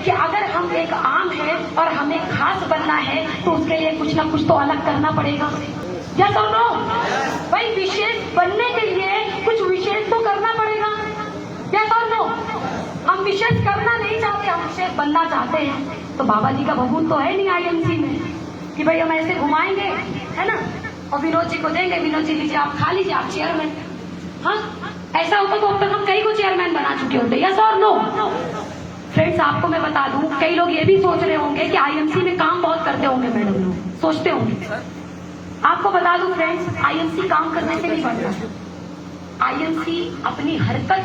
कि अगर हम एक आम है और हमें खास बनना है तो उसके लिए कुछ ना कुछ तो अलग करना पड़ेगा। यस और नो? भाई विशेष बनने के लिए कुछ विशेष तो करना पड़ेगा। यस और नो? हम विशेष करना नहीं चाहते, हम विशेष बनना चाहते हैं। तो बाबा जी का भभूत तो है नहीं आईएमसी में कि भाई हम ऐसे घुमाएंगे, है ना, और विनोद जी को देंगे, विनोद जी लीजिए आप खा लीजिए, आप चेयरमैन। हाँ, ऐसा होता तो अब तक हम कई को चेयरमैन बना चुके होते। यस और नो? फ्रेंड्स, आपको मैं बता दूं, कई लोग ये भी सोच रहे होंगे कि आईएमसी में काम बहुत करते होंगे मैडम लोग, सोचते होंगे। आपको बता दूं फ्रेंड्स, आईएमसी काम करने से नहीं बनता। आईएमसी अपनी हरकत,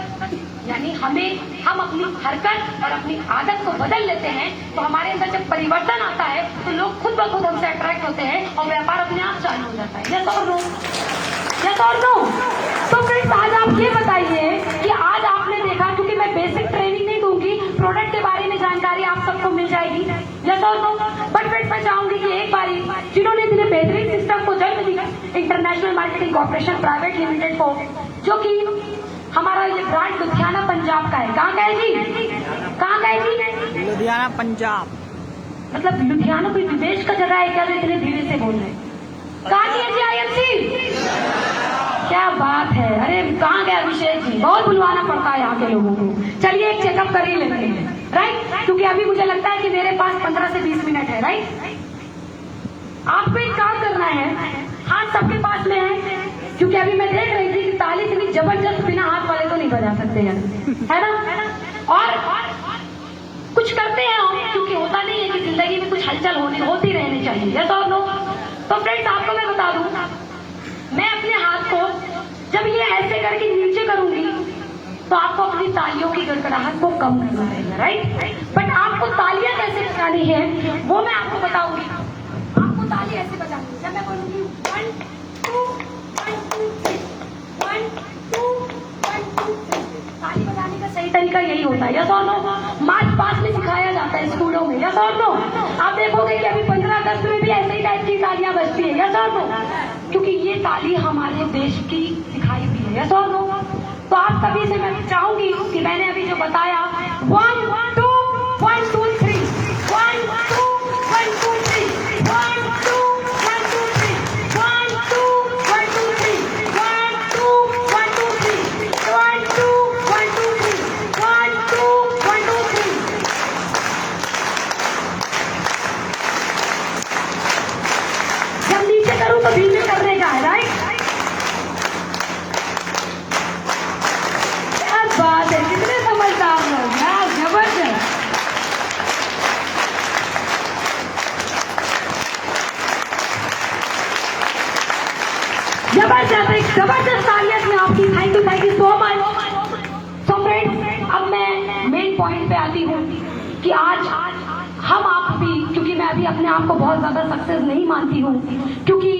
यानी हम अपनी हरकत और अपनी आदत को बदल लेते हैं तो हमारे अंदर जब परिवर्तन आता है तो लोग खुद ब खुद हमसे अट्रैक्ट होते हैं और व्यापार अपने आप चालू हो जाता है। यस और नो? यस और नो? तो फ्रेंड्स, आज आप ये बताइए कि आज आपने देखा, क्योंकि मैं बेसिक ट्रेनिंग नहीं दूंगी, प्रोडक्ट के बारे में जानकारी आप सबको मिल जाएगी। यस और नो? बट फ्रेंड्स, मैं चाहूंगी कि एक बारी जिन्होंने इतने बेहतरीन सिस्टम को जन्म दिया, international marketing corporation private limited को, जो कि हमारा ये ब्रांड लुधियाना पंजाब का है। कहाँ का है जी? कहाँ का है जी? लुधियाना पंजाब। मतलब लुधियाना कोई विदेश का जगह है क्या जो इतने धीरे से बोल रहे हैं? कहाँ की है जी आईएमसी? क्या बात है। अरे कहाँ गया अभिषेक जी? बहुत बुलवाना पड़ता है यहाँ के लोगों को। चलिए एक चेकअप कर ही लेते हैं, राइट? क्योंकि अभी मुझे लगता है कि मेरे पास 15 से 20 मिनट है, राइट? आपको एक काम करना है, हाथ सबके पास में है, क्योंकि अभी मैं देख रही थी कि ताली इतनी जबरदस्त बिना हाथ वाले तो नहीं बजा सकते हैं, है ना? और कुछ करते हैं हम, क्योंकि होता नहीं है कि जिंदगी में कुछ हलचल होती रहनी चाहिए। यस और नो? तो फ्रेंड्स, आपको मैं बता दूं, मैं अपने हाथ को जब ये ऐसे करके नीचे करूंगी तो आपको अपनी तालियों की गड़गड़ाहट को कम करना रहेगा, राइट? बट आपको तालियां कैसे बजानी है वो मैं आपको बताऊंगी। आपको ताली ऐसे बजानी है, जब मैं बोलूंगी 1 2 1 2 3, 1 2 1 2 3, ताली बजाने का सही तरीका यही होता है। यस और नो? मार्च पास्ट में सिखाया जाता है स्कूलों में। यस और नो? आप देखोगे कि अभी 15 अगस्त में भी ऐसे ही टाइप की तालियां बजती है। यस और नो? क्योंकि ये ताली हमारे देश की सिखाई हुई है। यस और नो? तो आप सभी से मैं चाहूंगी कि मैंने अभी जो बताया 1 2 1 2 3, 1 2 1 2 3, 1 2 1 2 3, 1 2 1 2 3, 1 2 1 2 3, 1 2 1 2 3, 1 2 1 2 3। जब नीचे करूं तो धीमे करने का है, राइट? क्या बात है, कितने समझदार लोग, यार जबरदस्त। जबरदस्त, एक जबरदस्त तालियां में आपकी। Thank you so much. So friends, अब मैं मेन पॉइंट पे आती हूँ कि आज हम आप भी, क्योंकि मैं अभी अपने आप को बहुत ज्यादा सक्सेस नहीं मानती हूँ, क्योंकि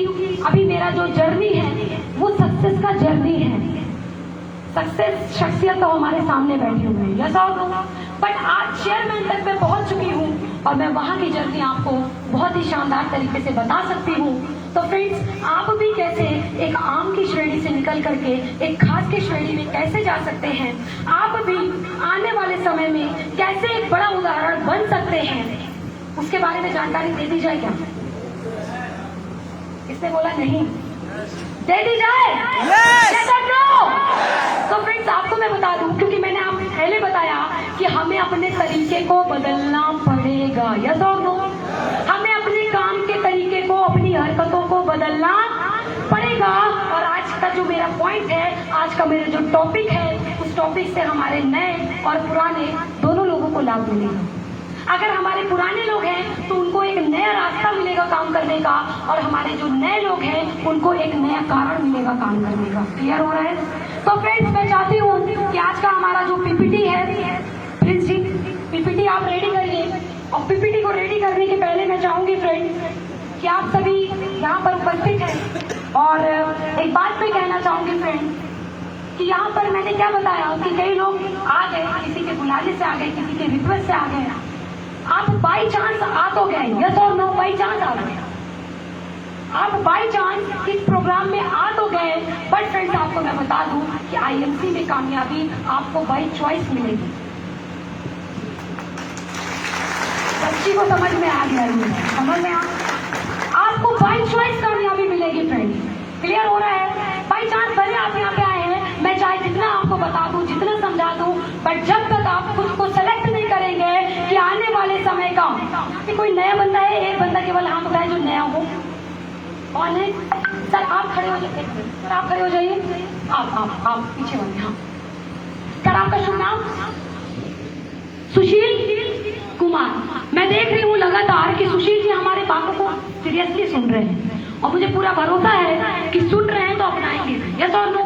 अभी मेरा जो जर्नी है वो सक्सेस का जर्नी है। सक्सेस शख्सियत तो हमारे सामने बैठी हुई है। यस और नो? बट आज चेयरमैन तक मैं पहुंच चुकी हूँ और मैं वहां की जर्नी आपको बहुत ही शानदार तरीके से बता सकती हूँ। तो फ्रेंड्स, आप भी कैसे एक आम की श्रेणी से निकल करके एक खास की श्रेणी में कैसे जा सकते हैं, आप भी आने वाले समय में कैसे एक बड़ा उदाहरण बन सकते हैं, उसके बारे में जानकारी दे दी जाए क्या? इसने बोला नहीं, दे दी जाए? Yes or no? तो फ्रेंड्स, आपको मैं बता दूं, क्योंकि मैंने आपको पहले बताया कि हमें अपने तरीके को बदलना पड़ेगा। यस और नो? हमें अपने काम के तरीके को, अपनी हरकतों को बदलना पड़ेगा। और आज का जो मेरा पॉइंट है, आज का मेरा जो टॉपिक है, उस टॉपिक से हमारे नए और पुराने दोनों लोगों को लाभ मिलेगा। अगर हमारे पुराने लोग हैं तो उनको एक नया रास्ता मिलेगा काम करने का, और हमारे जो नए लोग हैं उनको एक नया कारण मिलेगा काम करने का। क्लियर हो रहा है? तो फ्रेंड्स, मैं चाहती हूँ कि आज का हमारा जो पीपीटी है, प्लीज जी पीपीटी आप रेडी करिए। और पीपीटी को रेडी करने के पहले मैं चाहूंगी फ्रेंड्स कि आप सभी यहाँ पर उपस्थित हैं, और एक बात मैं कहना चाहूंगी फ्रेंड्स कि यहाँ पर मैंने क्या बताया कि कई लोग आ गए, किसी के बुलाने से आ गए, किसी के रिक्वेस्ट से आ गए, आप बाई चांस आ तो गए। यस और नो? बाई चांस आ गए, आप बाई चांस इस प्रोग्राम में आ तो गए। बट फ्रेंड्स, आपको मैं बता दूं कि आईएमसी में कामयाबी आपको बाई चॉइस मिलेगी। किसी को समझ में आ गया नहीं, समझ में आपको बाई चॉइस कामयाबी मिलेगी फ्रेंड। क्लियर हो रहा है? बाई चांस भले आप यहाँ पे आए हैं, मैं चाहे जितना आपको बता दूं, जितना समझा दूं, बट जब तक आप खुद को सेलेक्ट नहीं करेंगे कि आने वाले समय का कि कोई नया बंदा है, एक बंदा केवल हाथ उठाए जो नया हो। कौन है सर? आप खड़े हो जाइए सर, आप खड़े हो जाइए। आप पीछे बनिए। हाँ सर, आपका शुभ नाम? सुशील कुमार। मैं देख रही हूँ लगातार कि सुशील जी हमारे बातों को सीरियसली सुन रहे हैं और मुझे पूरा भरोसा है कि सुन रहे हैं तो अपनाएंगे। यस और नो?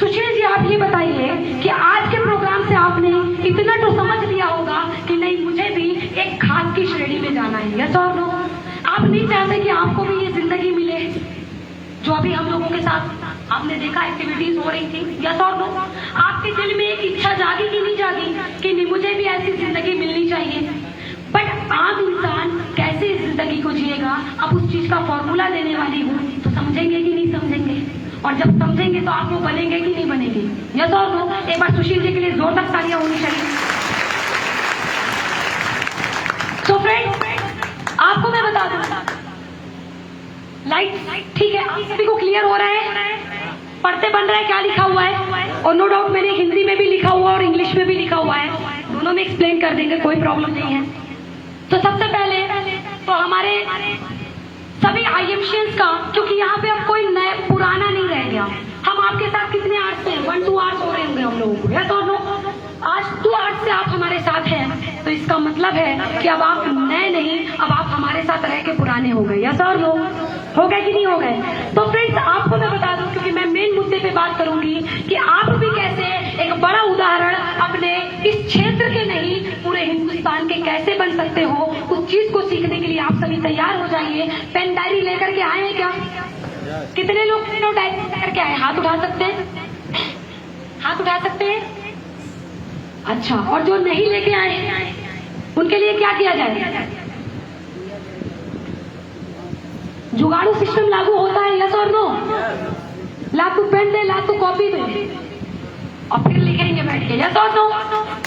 सुशील जी आप ये बताइए कि आज के प्रोग्राम से आपने इतना तो समझ लिया होगा कि नहीं मुझे भी एक खास की श्रेणी में जाना है। यस और नो? आप नहीं चाहते कि आपको भी ये जिंदगी मिले जो अभी हम लोगों के साथ आपने देखा एक्टिविटीज हो रही थी। यस और नो? आपके दिल में एक इच्छा जागी कि नहीं जागी कि नहीं मुझे भी ऐसी जिंदगी मिलनी चाहिए? बट आम इंसान कैसे इस जिंदगी को जिएगा, अब उस चीज का फॉर्मूला देने वाली हूँ, तो समझेंगे कि नहीं समझेंगे? और जब समझेंगे तो आप वो बनेंगे कि नहीं बनेंगे? यस और नो? एक बार सुशील जी के लिए जोरदार तालियां होनी चाहिए। तो फ्रेंड्स आपको मैं बता दूं, लाइट ठीक है, आप सभी को क्लियर हो रहा है? पढ़ते बन रहा है क्या लिखा हुआ है? और नो डाउट मैंने हिंदी में भी लिखा हुआ और इंग्लिश में भी लिखा हुआ है, दोनों में एक्सप्लेन कर देंगे, कोई प्रॉब्लम नहीं है। तो सबसे पहले तो हमारे सभी आईएमशियंस का, क्योंकि यहाँ पे अब कोई नया पुराना नहीं रह गया, हम आपके साथ कितने आर्ट्स से 1-2 आर्ट्स हो रहे होंगे हम लोगों को। यस और नो? आज 2 आर्ट्स से आप हमारे साथ हैं, तो इसका मतलब है कि अब आप नए नहीं, अब आप हमारे साथ रह के पुराने हो गए। यस और नो? हो गए कि नहीं हो गए? तो फ्रेंड्स आपको मैं बता दूं, क्योंकि मैं मेन मुद्दे पे बात करूंगी कि आप भी कैसे एक बड़ा उदाहरण अपने इस क्षेत्र के नहीं पूरे हिंदुस्तान के कैसे बन सकते हो, उस चीज को सीखने के लिए आप सभी तैयार हो जाइए। पेन डायरी लेकर के आए हैं क्या? कितने लोग डायरी लेकर के आए? हाथ उठा सकते हैं? हाथ उठा सकते हैं? अच्छा, और जो नहीं लेके आए उनके लिए क्या किया जाए? जुगाड़ू सिस्टम लागू होता है। यस और नो? ला तू पेन दे, ला तू कॉपी दे, और फिर लिखेंगे बैठ के। यस और नो?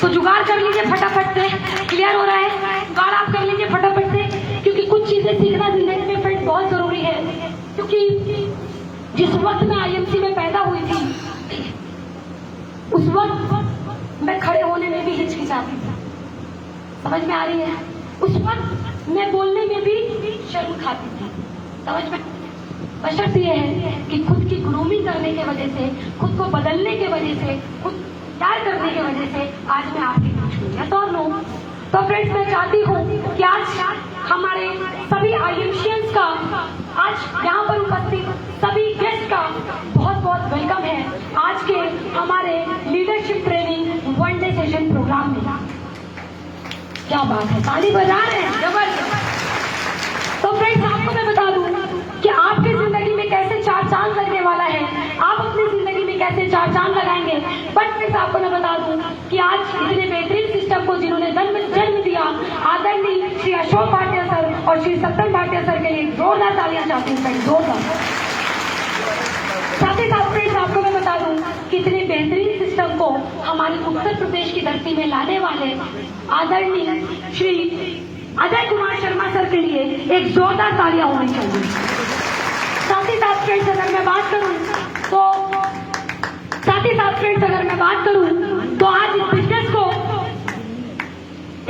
तो जुगाड़ कर लीजिए फटाफट से। क्लियर हो रहा है? जुगाड़ आप कर लीजिए फटाफट से, क्योंकि कुछ चीजें सीखना जिंदगी में फ्रेंड बहुत जरूरी है। क्योंकि जिस वक्त मैं आईएमसी में पैदा हुई थी, उस वक्त मैं खड़े होने में भी हिचकिचाती थी। समझ में आ रही है? उस वक्त मैं बोलने में भी शर्म खाती थी। समझ में? बशर्त ये है कि खुद की ग्रूमिंग करने की वजह से, खुद को बदलने की वजह से, खुद तैयार करने की वजह से आज मैं आपके बीच हूँ। यस और नो? तो फ्रेंड्स मैं चाहती हूँ कि आज हमारे सभी आईएमशियंस का, आज यहाँ पर उपस्थित सभी गेस्ट का बहुत बहुत वेलकम है आज के हमारे leadership training 1 day session program में। क्या बात है, ताली बजा रहे हैं, जबरदस्त। तो फ्रेंड्स आपको मैं बता दूं कि आपकी जिंदगी में कैसे 4 चांद लगने वाला है, आप अपनी जिंदगी में कैसे 4 चांद लगाएंगे। बट फ्रेंड्स आपको मैं बता दूं कि आज इतने बेहतरीन सिस्टम को जिन्होंने जन्म दिया, आदरणीय श्री अशोक भाटिया सर और श्री सत्यम भाटिया सर के लिए जोरदार तालियां चाहती हूँ फ्रेंड्स, जोरदार। साथ ही साथ फ्रेंड्स आपको मैं बता दूं कि इतने बेहतरीन सिस्टम को हमारे उत्तर प्रदेश की धरती में लाने वाले आदरणीय श्री अजय कुमार शर्मा सर के लिए एक जोरदार तालियां होनी चाहिए। साथ ही साथ फ्रेंड्स अगर मैं बात करूं तो आज इस बिजनेस को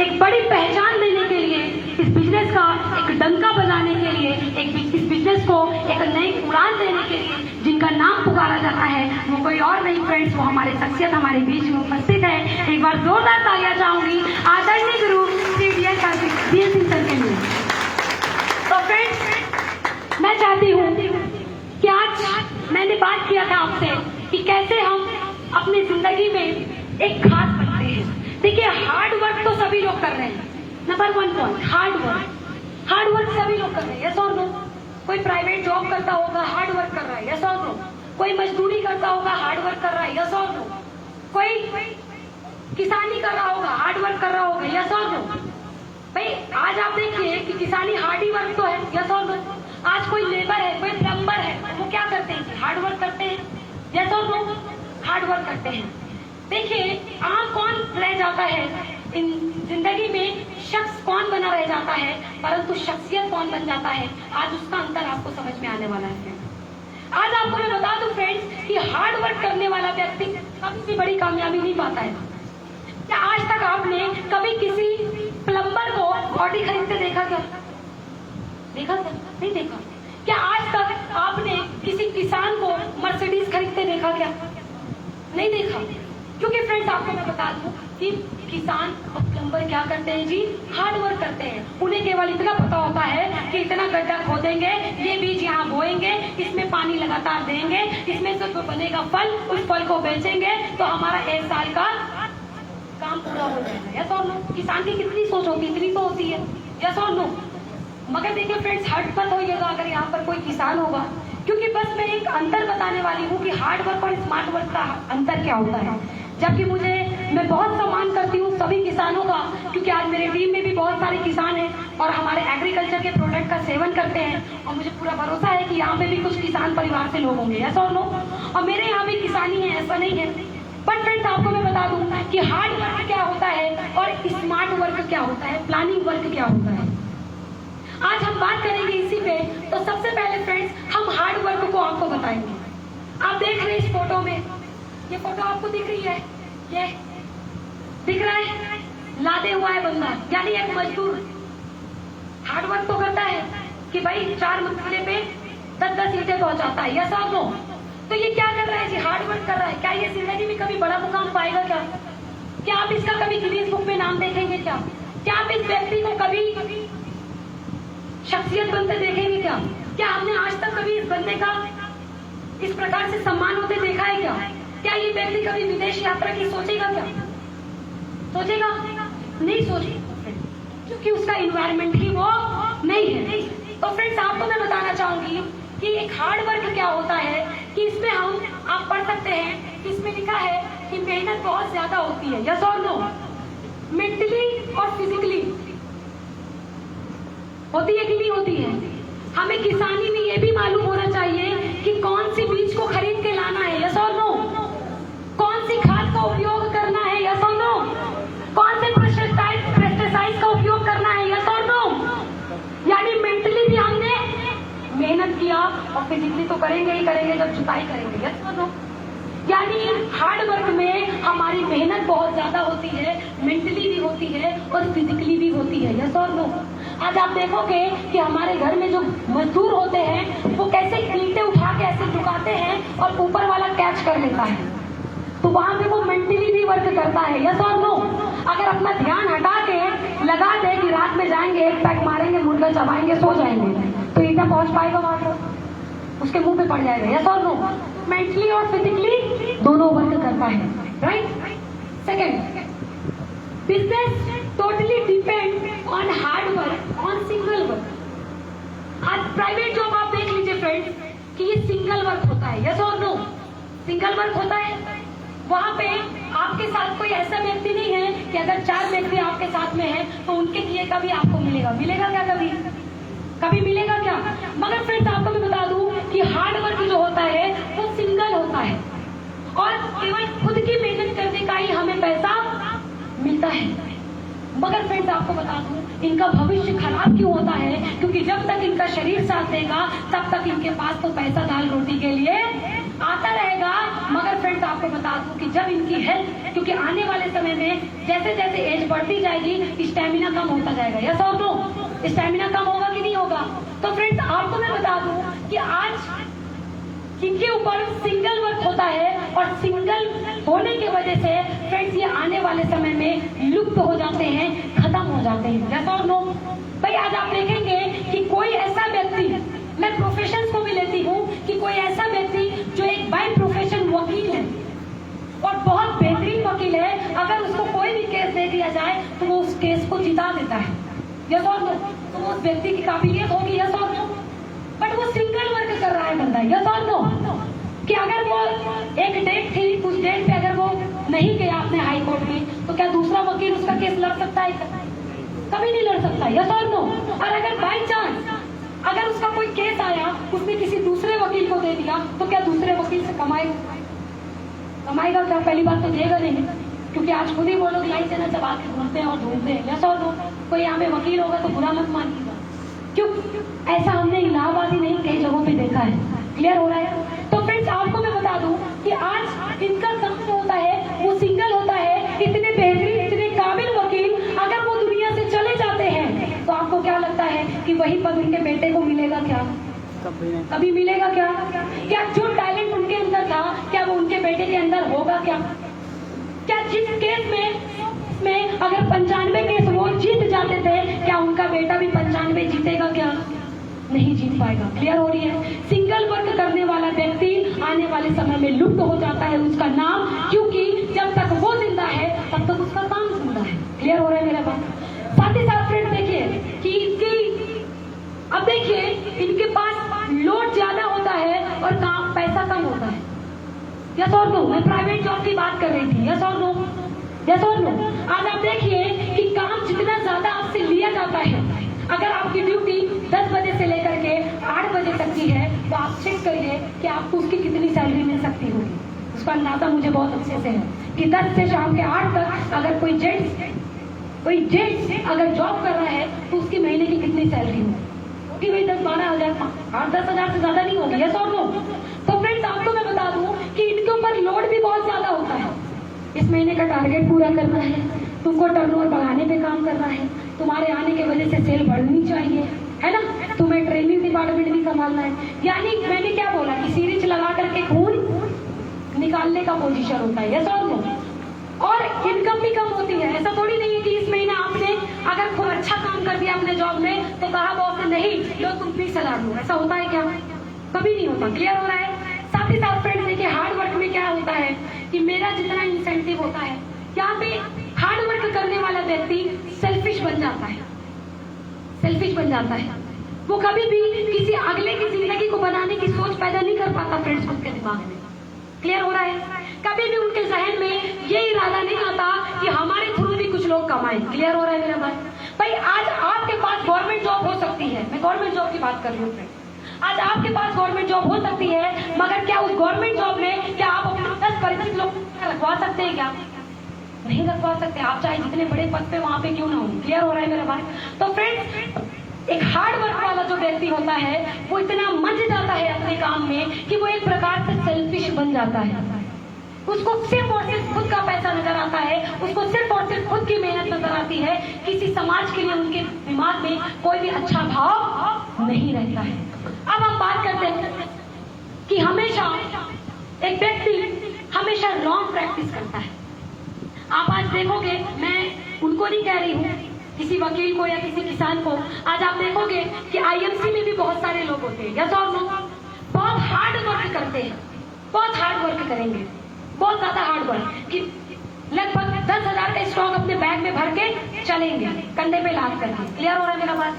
एक बड़ी पहचान देने के लिए, इस बिजनेस का एक डंका बजाने के लिए, इस बिजनेस को एक नई उड़ान देने के लिए जिनका नाम पुकारा जाता है वो कोई और नहीं फ्रेंड्स, वो हमारे शख्सियत हमारे बीच में उपस्थित है। एक बार जोरदार तालियां चाहूंगी आदरणीय गुरु श्री DN सिंह सर के लिए। तो फ्रेंड्स मैं चाहती हूँ कि आज मैंने बात किया था आपसे कि कैसे हम अपनी जिंदगी में एक खास बनते हैं। देखिए हार्ड वर्क तो सभी लोग कर रहे हैं, नंबर 1 पॉइंट हार्ड वर्क सभी लोग कर रहे हैं। यस और नो? कोई प्राइवेट जॉब करता होगा, हार्ड वर्क कर रहा है। यस और नो? कोई मजदूरी करता होगा, हार्ड वर्क कर रहा है। यस और नो? कोई किसानी कर रहा होगा, हार्ड वर्क कर रहा होगा। यस और नो? भाई आज आप देखिए कि किसानी हार्ड ही वर्क तो है। यस और नो? आज कोई लेबर है, कोई प्लम्बर है, वो क्या करते हैं? हार्ड वर्क करते हैं। यस और नो? हार्ड वर्क करते हैं। देखिए कौन रह जाता है इन जिंदगी में, शख्स कौन बना रह जाता है, परंतु शख्सियत कौन बन जाता है, आज उसका अंतर आपको समझ में आने वाला है। आज आपको मैं बता दूं फ्रेंड्स कि हार्ड वर्क करने वाला व्यक्ति कभी भी बड़ी कामयाबी नहीं पाता है। क्या आज तक आपने कभी किसी प्लम्बर को ऑडी खरीदते देखा क्या? देखा क्या? नहीं देखा। क्या आज तक आपने किसी किसान को मर्सिडीज खरीदते देखा क्या? नहीं देखा। क्योंकि फ्रेंड्स आपको मैं बता दूं कि किसान और प्लम्बर क्या करते हैं जी, हार्ड वर्क करते हैं। उन्हें केवल इतना पता होता है कि इतना गड्ढा खोदेंगे, ये बीज यहाँ बोएंगे, इसमें पानी लगातार देंगे, इसमें से बनेगा फल, उस फल को बेचेंगे तो हमारा 1 साल का काम पूरा हो जाएगा। यस और नो? किसान की कितनी सोच होती है? इतनी तो होती है। यस और नो? मगर देखिए फ्रेंड्स, हट मत होइएगा अगर यहाँ पर कोई किसान होगा, क्योंकि बस मैं एक अंतर बताने वाली हूँ कि हार्ड वर्क और स्मार्ट वर्क का अंतर क्या होता है। जबकि मैं बहुत सम्मान करती हूँ सभी किसानों का, क्योंकि आज मेरे टीम में भी बहुत सारे किसान हैं और हमारे एग्रीकल्चर के प्रोडक्ट का सेवन करते हैं, और मुझे पूरा भरोसा है कि यहाँ पे भी कुछ किसान परिवार से लोग होंगे। ऐसा और नो? और मेरे यहाँ भी किसानी है, ऐसा नहीं है। बट फ्रेंड्स आपको मैं बता दूं कि हार्ड वर्क क्या होता है और स्मार्ट वर्क क्या होता है, प्लानिंग वर्क क्या होता है। आज हम बात करेंगे इसी पे। तो सबसे पहले फ्रेंड्स हम हार्ड वर्क को आपको बताएंगे। आप देख रहे हैं इस फोटो में, ये फोटो आपको दिख रही है, ये दिख रहा है, लादे हुआ है बंदा, यानी एक मजदूर हार्ड वर्क तो करता है कि भाई 4 मंजिले पे 10-10 ईंटें पहुंचाता है। यस और नो? तो ये क्या कर रहा है जी? हार्ड वर्क कर रहा है। क्या ये जिंदगी में कभी बड़ा मुकाम पाएगा क्या? क्या आप इसका कभी गिनीज बुक में नाम देखेंगे क्या? क्या आप इस व्यक्ति को कभी शख्सियत बनते देखेंगे क्या? क्या आपने आज तक कभी इस बंदे का इस प्रकार से सम्मान होते देखा है क्या? क्या ये व्यक्ति कभी विदेश यात्रा की सोचेगा क्या? सोचेगा? नहीं सोचेगा, क्योंकि उसका इन्वायरमेंट ही वो नहीं है। तो फ्रेंड्स आपको मैं बताना चाहूंगी कि एक हार्ड वर्क क्या होता है, कि इसमें आप पढ़ सकते हैं कि इसमें लिखा है कि मेहनत बहुत ज्यादा होती है। यस और नो? मेंटली और फिजिकली होती है कि नहीं होती है? हमें किसानी में ये भी मालूम होना चाहिए कि कौन सी बीज को खरीद के लाना है। यस और नो? कौन सी खाद का उपयोग करना है। यस और नो? कौन से पेस्टिसाइड का उपयोग करना है। यस और नो? यानी मेंटली भी हमने मेहनत किया और फिजिकली तो करेंगे ही करेंगे जब जुताई करेंगे। यस और नो? यानी हार्ड वर्क में हमारी मेहनत बहुत ज्यादा होती है, मेंटली भी होती है और फिजिकली भी होती है। यस और नो? आज आप देखोगे कि हमारे घर में जो मजदूर होते हैं वो कैसे ईंटें उठा के ऐसे झुकाते हैं और ऊपर वाला कैच कर लेता है, तो वहां पे वो मेंटली भी वर्क करता है। यस और नो? अगर अपना ध्यान हटा के लगा दे कि रात में जाएंगे, एक पैक मारेंगे, मुर्गा चबाएंगे, सो जाएंगे, तो ईटा पहुंच पाएगा वहां पर? उसके मुंह पे पड़ जाएगा। यस और नो? मेंटली और फिजिकली दोनों वर्क करता है। Right? Second, business totally depend on hard work, on single work. आज प्राइवेट जॉब आप देख लीजिए फ्रेंड्स कि ये सिंगल वर्क होता है। यस और नो? सिंगल वर्क होता है। वहां पे आपके साथ कोई ऐसा व्यक्ति नहीं है कि अगर 4 व्यक्ति आपके साथ में है तो उनके किए का भी आपको मिलेगा। मिलेगा क्या? कभी मिलेगा क्या? मगर फ्रेंड्स आपको मैं बता दूं कि हार्ड वर्क जो होता है वो सिंगल होता है और केवल खुद की मेहनत करने का ही हमें पैसा मिलता है। मगर फ्रेंड्स आपको बता दूं इनका भविष्य खराब क्यों होता है, क्योंकि जब तक इनका शरीर साथ देगा तब तक इनके पास तो पैसा दाल रोटी के लिए आता रहेगा। मगर फ्रेंड्स आपको बता दूं कि जब इनकी हेल्थ, क्योंकि आने वाले समय में जैसे जैसे एज बढ़ती जाएगी स्टेमिना कम होता जाएगा। यस और नो? स्टेमिना कम होगा कि नहीं होगा? तो फ्रेंड्स आपको मैं बता दूं कि आज जिनके ऊपर सिंगल वर्क होता है और सिंगल होने की वजह से फ्रेंड्स ये आने वाले समय में लुप्त हो जाते हैं, खत्म हो जाते हैं। यस और नो? भाई आज आप देखेंगे कि कोई ऐसा व्यक्ति, मैं प्रोफेशन को भी लेती हूँ, कि कोई ऐसा व्यक्ति जो एक बाय प्रोफेशन वकील है और बहुत बेहतरीन वकील है, अगर उसको कोई भी केस दे दिया जाए तो वो उस केस को जिता देता है। यस और नो? तो वो उस व्यक्ति की काबिलियत होगी। यस और नो? बट वो सिंगल वर्क कर रहा है बंदा। यस और नो? कि अगर वो एक डेट थी, उस डेट पे अगर वो नहीं गया अपने हाई कोर्ट में, तो क्या दूसरा वकील उसका केस लड़ सकता है? कभी नहीं लड़ सकता। यस और नो? और अगर बाई चांस अगर उसका कोई केस आया, उसने किसी दूसरे वकील को दे दिया, तो क्या दूसरे वकील से कमाएगा क्या? पहली बात तो देगा नहीं, क्योंकि आज खुद ही वो लोग लाइन से न चबा के घूमते हैं और ढूंढते हैं। यस और नो? कोई यहाँ पे वकील होगा तो बुरा मत मानिएगा, क्यों ऐसा हमने इलाहाबाद ही नहीं कई जगहों पे देखा है। क्लियर हो रहा है? तो फ्रेंड्स आपको मैं बता दूं कि आज इनका काम जो होता है वो सिंगल होता है। इतने बेहतरीन इतने काबिल वकील अगर वो दुनिया से चले जाते हैं तो आपको क्या लगता है कि वही पद उनके बेटे को मिलेगा क्या? कभी मिलेगा क्या? क्या जो टैलेंट उनके अंदर था क्या वो उनके बेटे के अंदर होगा क्या? क्या जिस केस में अगर 95 केस वो जीत जाते थे क्या उनका बेटा भी 95 जीतेगा क्या? नहीं जीत पाएगा। क्लियर हो रही है? सिंगल वर्क करने वाला व्यक्ति आने वाले समय में लुप्त हो जाता है उसका नाम, क्योंकि जब तक वो जिंदा है तब तक उसका काम जिंदा है। क्लियर हो रहा है मेरा बात? साथ ही साथ फ्रेंड्स देखिए कि अब देखिए इनके पास लोड ज्यादा होता है और काम पैसा कम होता है। यस और नो? मैं प्राइवेट जॉब की बात कर रही थी। यस और नो? यस और नो? आज आप देखिए कि काम जितना ज्यादा आपसे लिया जाता है, अगर आपकी ड्यूटी 10 बजे से लेकर के 8 बजे तक की है तो आप चेक करिए कि आपको उसकी कितनी सैलरी मिल सकती होगी। उसका अंदाजा मुझे बहुत अच्छे से है कि 10 से शाम के 8 तक अगर कोई जेंट्स अगर जॉब कर रहा है तो उसकी महीने की कितनी सैलरी होगी? भाई 10-12 हजार, 8-10 हजार से ज्यादा नहीं होगी। यस और नो? तो फ्रेंड्स आपको मैं बता दूं कि इनके ऊपर लोड भी बहुत ज्यादा होता है। इस महीने का टारगेट पूरा करना है, तुमको टर्नओवर बढ़ाने पे काम करना है, तुम्हारे आने की वजह से सेल बढ़नी चाहिए, है ना? तुम्हें ट्रेनिंग डिपार्टमेंट भी संभालना है। यानी मैंने क्या बोला कि सीरीज लगा करके खून निकालने का पोजीशन होता है। यस और नो? और इनकम भी कम होती है। ऐसा थोड़ी नहीं है कि इस महीने आपने अगर खूब अच्छा काम कर दिया अपने जॉब में तो कहा बॉस ने नहीं लो तुम 20,000 लो। ऐसा होता है क्या? कभी नहीं होता। क्लियर हो रहा है? साथ ही साथ फ्रेंड्स देखिए हार्ड वर्क में क्या होता है कि मेरा जितना इंसेंटिव होता है, यहाँ पे हार्ड वर्क करने वाला व्यक्ति सेल्फिश बन जाता है। सेल्फिश बन जाता है, वो कभी भी किसी अगले की जिंदगी को बनाने की सोच पैदा नहीं कर पाता फ्रेंड्स उसके दिमाग में। क्लियर हो रहा है? कभी भी उनके जहन में ये इरादा नहीं आता कि हमारे थ्रू भी कुछ लोग कमाएं। क्लियर हो रहा है मेरा बात? भाई आज आपके पास गवर्नमेंट जॉब हो सकती है, मैं गवर्नमेंट जॉब की बात कर रही हूँ फ्रेंड्स। आज आपके पास गवर्नमेंट जॉब हो सकती है, मगर क्या उस गवर्नमेंट जॉब में क्या आप अपने 10% लोग रखवा सकते हैं क्या? नहीं रखवा सकते। आप चाहे जितने बड़े पद पे वहां पे क्यों ना हो। क्लियर हो रहा है मेरा बात? तो फ्रेंड्स एक हार्ड वर्क वाला जो व्यक्ति होता है वो इतना मंझ जाता है अपने काम में कि वो एक प्रकार से सेल्फिश बन जाता है। उसको सिर्फ और सिर्फ खुद का पैसा नजर आता है, उसको सिर्फ और सिर्फ खुद की मेहनत नजर आती है। किसी समाज के लिए उनके दिमाग में कोई भी अच्छा भाव नहीं रहता है। अब हम बात करते हैं कि हमेशा एक व्यक्ति हमेशा रॉन्ग प्रैक्टिस करता है। आप आज देखोगे, मैं उनको नहीं कह रही हूँ, किसी वकील को या किसी किसान को, आज आप देखोगे कि आईएमसी में भी बहुत सारे लोग होते हैं। यस और नो? बहुत हार्ड वर्क करते हैं, बहुत हार्ड वर्क करेंगे, बहुत ज्यादा हार्ड वर्क कि लगभग 10,000 का स्टॉक अपने बैग में भर के चलेंगे कंधे पे लाद करके। क्लियर हो रहा है मेरा बात?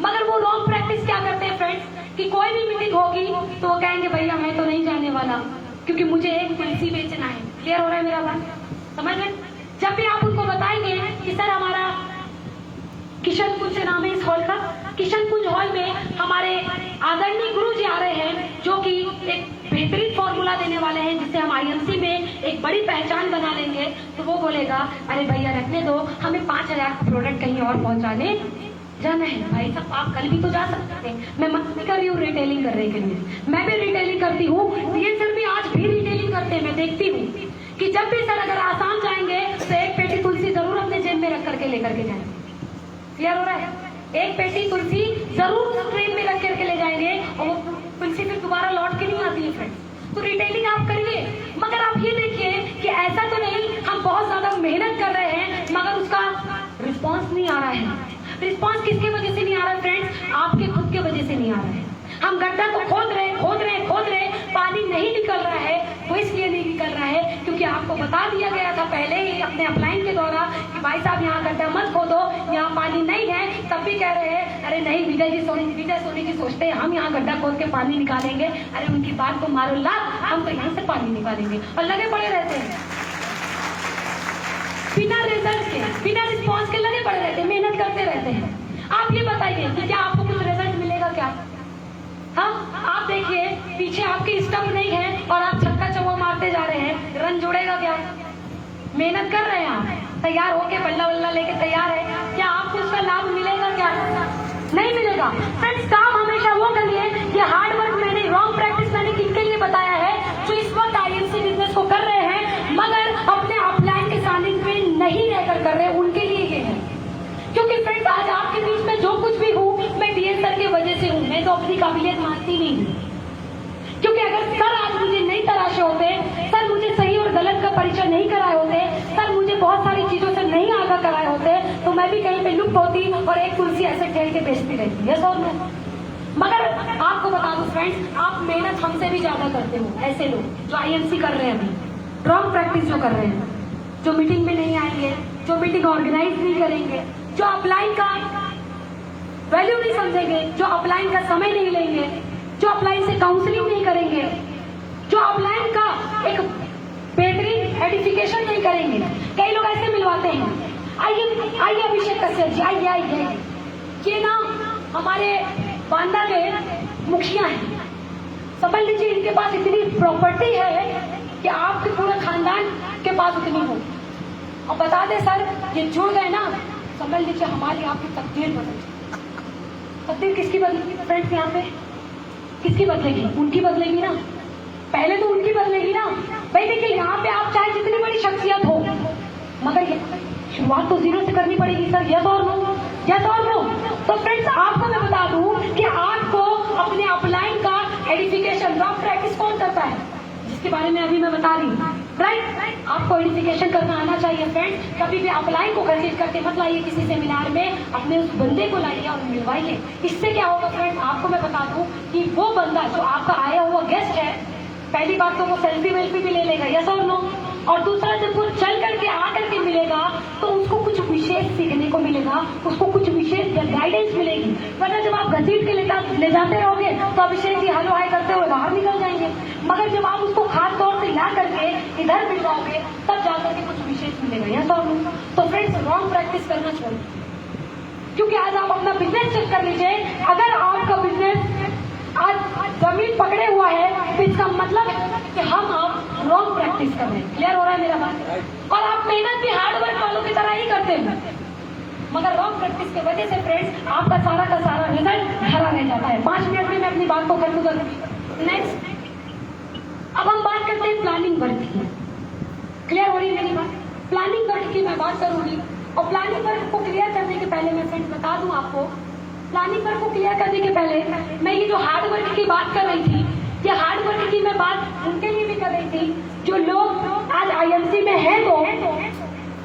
मगर वो रॉन्ग प्रैक्टिस क्या करते हैं फ्रेंड्स कि कोई भी मीटिंग होगी तो वो कहेंगे भैया मैं तो नहीं जाने वाला क्योंकि मुझे एक तुलसी बेचना है। क्लियर हो रहा है मेरा बात? समझ में? जब भी आप उनको बताएंगे कि सर हमारा किशन कुंज से नाम है इस हॉल का, किशन कुंज हॉल में हमारे आदरणीय गुरु जी आ रहे हैं जो कि एक बेहतरीन फॉर्मूला देने वाले हैं जिससे हम आईएमसी में एक बड़ी पहचान बना लेंगे, तो वो बोलेगा अरे भैया रखने दो, हमें 5,000 का प्रोडक्ट कहीं और पहुंचाने जाना है। भाई साहब आप कल भी तो जा सकते थे। मैं मत नहीं कर रही हूँ रिटेलिंग करने के लिए, मैं भी रिटेलिंग करती हूँ, ये सर भी आज भी रिटेलिंग करते हैं। मैं देखती हूँ कि जब भी सर अगर आसाम जाएंगे तो एक पेटी तुलसी जरूर अपने जेब में रख करके लेकर के जाएंगे। क्लियर हो रहा है? एक पेटी तुलसी जरूर ट्रेन में रख करके ले जाएंगे और वो तुलसी फिर दोबारा लौट के नहीं आती है फ्रेंड्स। तो रिटेलिंग आप करिए, मगर आप ये देखिए कि ऐसा तो नहीं हम बहुत ज्यादा मेहनत कर रहे हैं मगर उसका रिस्पॉन्स नहीं आ रहा है। रिस्पॉन्स किसकी वजह से नहीं आ रहा है फ्रेंड्स? आपके खुद के वजह से नहीं आ रहा है। हम गड्ढा तो खोद रहे, पानी नहीं निकल रहा है। वो इसलिए नहीं निकल रहा है क्योंकि आपको बता दिया गया था पहले ही अपने अपलाइन के द्वारा कि भाई साहब यहाँ गड्ढा मत खोदो, यहाँ पानी नहीं है। तब भी कह रहे हैं अरे नहीं विजय सोनी जी सोचते हैं हम यहाँ गड्ढा खोद के पानी निकालेंगे। अरे उनकी बात को मारो ला, हम तो यहाँ से पानी निकालेंगे और लगे पड़े रहते हैं बिना रिजल्ट के, बिना रिस्पॉन्स के लगे पड़े रहते हैं, मेहनत करते रहते हैं। आप ये बताइए कि क्या आपको कुछ रिजल्ट मिलेगा क्या? हाँ, आप देखिए पीछे आपकी स्टंप नहीं है और आप छक्का चौका मारते जा रहे हैं, रन जोड़ेगा क्या? मेहनत कर रहे हैं आप, तैयार होके बल्ला बल्ला लेके तैयार है, क्या आपको उसका लाभ मिलेगा। फ्रेंड्स काम हमेशा वो करिए, ये हार्ड वर्क मैंने रॉन्ग प्रैक्टिस मैंने किनके लिए बताया है, जो इस वक्त आईएमसी बिजनेस को कर रहे हैं मगर अपने अपलाइन के सानिध्य में नहीं रहकर कर रहे, उनके लिए ये है। क्योंकि फ्रेंड्स आज आपके बीच में जो कुछ भी हूँ मैं डीएन सर की वजह से हूँ, मैं तो अपनी काबिलियत मानती नहीं हूँ। क्योंकि अगर सर आज मुझे नहीं तराशे होते, सर मुझे सही और गलत का परिचय नहीं कराए होते, सर मुझे बहुत सारी चीजों से नहीं आगाह कराए होते, तो मैं भी कहीं पे लुप्त होती और एक कुर्सी ऐसे ठेल के बेचती रहती है सर में। मगर आपको बता दूं फ्रेंड्स, आप मेहनत हमसे भी ज्यादा करते हो। ऐसे लोग जो आईएमसी कर रहे हैं अभी, रॉन्ग प्रैक्टिस जो कर रहे हैं, जो मीटिंग में नहीं आएंगे, जो मीटिंग ऑर्गेनाइज नहीं करेंगे, जो अपलाइन का वैल्यू नहीं समझेंगे, जो अपलाइन का समय नहीं लेंगे, जो अपलाइन से काउंसलिंग नहीं करेंगे, जो अपलाइन का एक बेहतरीन एडिफिकेशन नहीं करेंगे। कई लोग ऐसे मिलवाते हैं, आइए आइए अभिषेक कश्यप जी, आइए आइए, ये ना हमारे बांदा के मुखिया हैं, समझ लीजिए इनके पास इतनी प्रॉपर्टी है कि आपके पूरे खानदान के पास उतनी हो, और बता दे सर ये जुड़ गए ना, समझ लीजिए हमारी आपकी तकदीर बदल जाएगी। तकदीर किसकी बदलेगी फ्रेंड्स, यहाँ पे किसकी बदलेगी? उनकी बदलेगी ना, पहले तो उनकी बदलेगी ना। भाई देखिए यहाँ पे आप चाहे जितनी बड़ी शख्सियत हो, मगर ये शुरुआत तो जीरो से करनी पड़ेगी सर, यस और नो, यस और नो। तो फ्रेंड्स आपको मैं बता दूं कि आपको अपने अपलाइन का एडिफिकेशन रॉन्ग प्रैक्टिस कौन करता है, जिसके बारे में अभी मैं बता रही हूँ, राइट। आपको एडिफिकेशन करना आना चाहिए फ्रेंड्स। कभी भी अपलाइन को घसीट करके मत लाइए किसी सेमिनार में, अपने उस बंदे को लाइए और मिलवाइए। इससे क्या होगा फ्रेंड्स, आपको मैं बता दूं कि वो बंदा जो आपका आया हुआ गेस्ट है, पहली बात तो वो सेल्फी वेल्फी भी ले लेगा, यस और नो, और दूसरा जब वो चल करके आकर के मिलेगा तो उसको कुछ विशेष सीखने को मिलेगा, उसको कुछ विशेष गाइडेंस मिलेगी। वरना जब आप घसीट के ले जाते रहोगे तो अभिषेक जी हेलो हाय करते हुए बाहर निकल जाएंगे, मगर जब आप उसको खास तौर से ला करके इधर मिलवाओगे तब जाकर के कुछ विशेष मिलेगा, यस और नो। तो फ्रेंड्स रॉन्ग प्रैक्टिस करना छोड़िए, क्योंकि आज आप अपना बिजनेस चेक कर लीजिए। अगर आपका बिजनेस आज जमीन पकड़े हुआ है तो इसका मतलब कि हम आप रॉन्ग प्रैक्टिस कर रहे हैं। क्लियर हो रहा है मेरा बात? और आप मेहनत भी हार्ड वर्क वालों की तरह ही करते हैं, मगर रॉन्ग प्रैक्टिस की वजह से फ्रेंड्स आपका सारा का सारा रिजल्ट हरा रह जाता है। 5 मिनट में मैं अपनी बात को खत्म कर दूंगी। नेक्स्ट अब हम बात करते हैं प्लानिंग वर्क की। क्लियर हो रही है मेरी बात? प्लानिंग वर्क की मैं बात करूंगी, और प्लानिंग वर्क को क्लियर करने के पहले मैं फ्रेंड्स बता दूं आपको, प्लानिंग वर्क को क्लियर करने के पहले मैं ये जो हार्ड वर्क की बात कर रही थी, ये हार्ड वर्क की मैं बात उनके लिए भी कर रही थी जो लोग आज आईएमसी में हैं तो